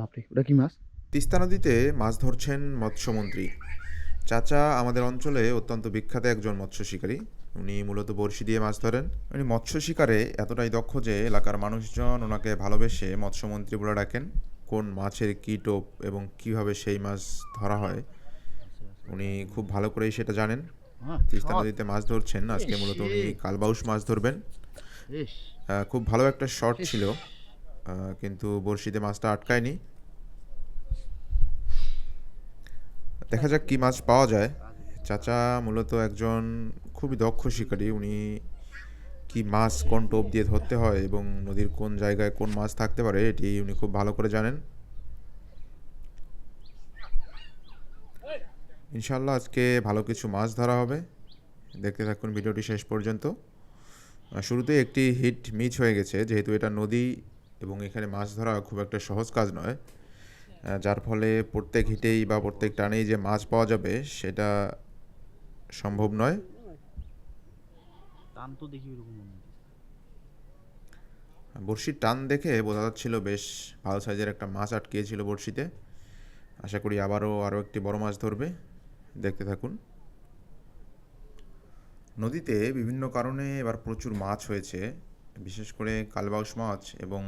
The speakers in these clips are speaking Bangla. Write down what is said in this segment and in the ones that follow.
বাপরে, ওটা কি মাছ? তিস্তা নদীতে মাছ ধরছেন মৎস্যমন্ত্রী। চাচা আমাদের অঞ্চলে অত্যন্ত বিখ্যাত একজন মৎস্য শিকারী। উনি মূলত বড়শি দিয়ে মাছ ধরেন। উনি মৎস্য শিকারে এতটাই দক্ষ যে এলাকার মানুষজন ওনাকে ভালোবেসে মৎস্যমন্ত্রী বলে ডাকেন। কোন মাছের কী টোপ এবং কিভাবে সেই মাছ ধরা হয় উনি খুব ভালো করেই সেটা জানেন। তিস্তা শট। নদীতে মাছ ধরছেন, আজকে ইস মূলত রে। উনি কালবাউস মাছ ধরবেন। ইস। খুব ভালো একটা শট ইস। ছিল, কিন্তু বড়শিতে মাছটা আটকায়নি। দেখা যাক কী মাছ পাওয়া যায়। চাচা মূলত একজন খুবই দক্ষ শিকারী। উনি কী মাছ কোন টোপ দিয়ে ধরতে হয় এবং নদীর কোন জায়গায় কোন মাছ থাকতে পারে এটি উনি খুব ভালো করে জানেন। ইনশাল্লাহ আজকে ভালো কিছু মাছ ধরা হবে। দেখতে থাকুন ভিডিওটি শেষ পর্যন্ত। শুরুতেই একটি হিট মিস হয়ে গেছে, যেহেতু এটা নদী এবং এখানে মাছ ধরা খুব একটা সহজ কাজ নয়, যার ফলে প্রত্যেক হিটেই বা প্রত্যেক টানেই যে মাছ পাওয়া যাবে সেটা সম্ভব নয়। টান তো দেখি এরকম মনে হচ্ছে। বড়শির টান দেখে বোঝা যাচ্ছিল বেশ ভালো সাইজের একটা মাছ আটকিয়েছিল বড়শিতে। আশা করি আরও একটি বড় মাছ ধরবে। দেখতে থাকুন। নদীতে বিভিন্ন কারণে এবার প্রচুর মাছ হয়েছে, বিশেষ করে কালবাউস মাছ এবং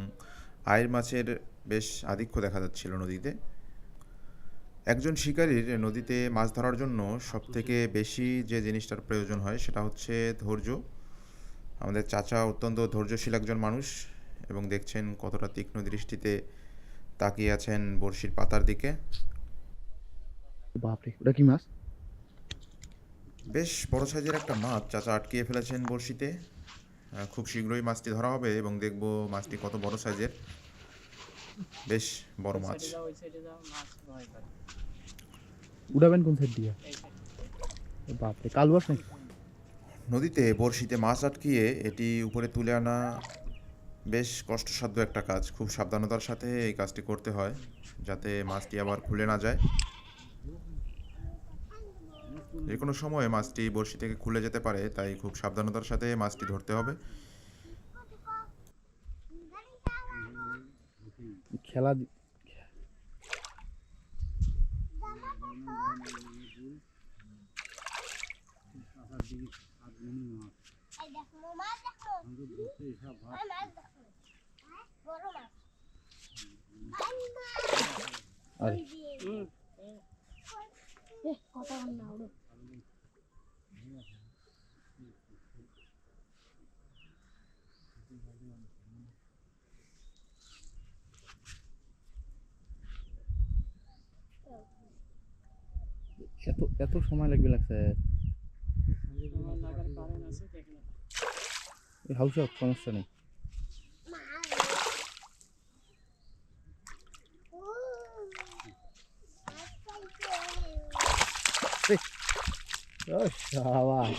আইড় মাছের বেশ আধিক্য দেখা যাচ্ছিল নদীতে। একজন শিকারীর নদীতে মাছ ধরার জন্য সবথেকে বেশি যে জিনিসটার প্রয়োজন হয় সেটা হচ্ছে ধৈর্য। আমাদের চাচা অত্যন্ত ধৈর্যশীল একজন মানুষ এবং দেখছেন কতটা তীক্ষ্ণ দৃষ্টিতে তাকিয়ে আছেন বড়শির পাতার দিকে। বাপরে, ওটা কি মাছ? বেশ বড় সাইজের একটা মাছ চাচা আটকিয়ে ফেলেছেন বড়শিতে। খুব শীঘ্রই মাছটি ধরা হবে এবং দেখব মাছটি কত বড় সাইজের। বেশ বড় মাছ। উড়াবেন কোন সাইড দিয়ে? বাপরে, কালবাস নাকি? নদীতে বড়শিতে মাছ আটকিয়ে এটি উপরে তুলে আনা বেশ কষ্টসাধ্য একটা কাজ। খুব সাবধানতার সাথে এই কাজটি করতে হয় যাতে মাছটি আবার খুলে না যায়। যে কোনো সময় মাছটি বড়শি থেকে খুলে যেতে পারে, তাই খুব সাবধানতার সাথে মাছটি ধরতে হবে। খেলা আরে এত এত সময় লাগছে। এই হাউস সমস্যা নেই। ও শাবাশ।